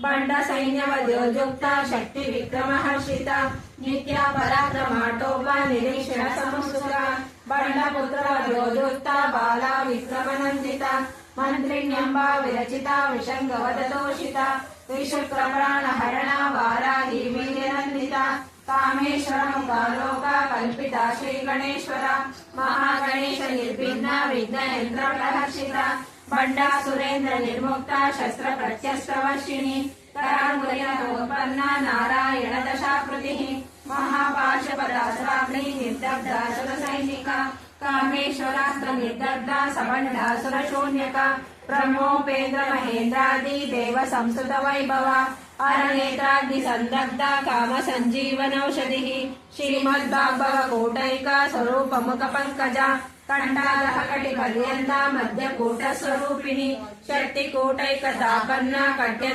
बंड सैन्यवद्योजुक्ता शक्ति विक्रमहर्षिता नित्या पराक्रमाटोपा निरीक्षण समुत्सुका बंड पुत्रवद्योजुक्ता बाला विक्रमनंदिता मंत्रिण्यंबा विरचिता विशंगवदतोषिता विशुक्रप्राणहरणा वाराही वीर्यनंदिता कामेश्वरमुखालोका कल्पिता श्रीगणेश्वरा महागणेश निर्विघ्ना विघ्नयंत्र प्रहर्षिता बंडा सुरेंद्र निर्मुक्ता शस्त्र प्रत्यस्त्रवर्षिणी करांगुलिनोत्पन्ना नारायण दशाकृतिः महापाशपदास्त्राग्नि निर्दग्धा सुरसैनिका कामेश्वरास्त्र निर्दग्धा सबंडासुरशून्यका ब्रह्मोपेन्द्र महेन्द्रादि देव संस्तुत वैभवा अरनेत्राग्नि संदग्धा काम संजीवनौषधिः श्रीमद्भागवत कोटैका स्वरूप मुख पंकजा कंठादह कटिपर्यन्ता मध्य कूट स्वरूपिणी शक्ति कोटैकतापन्ना कट्य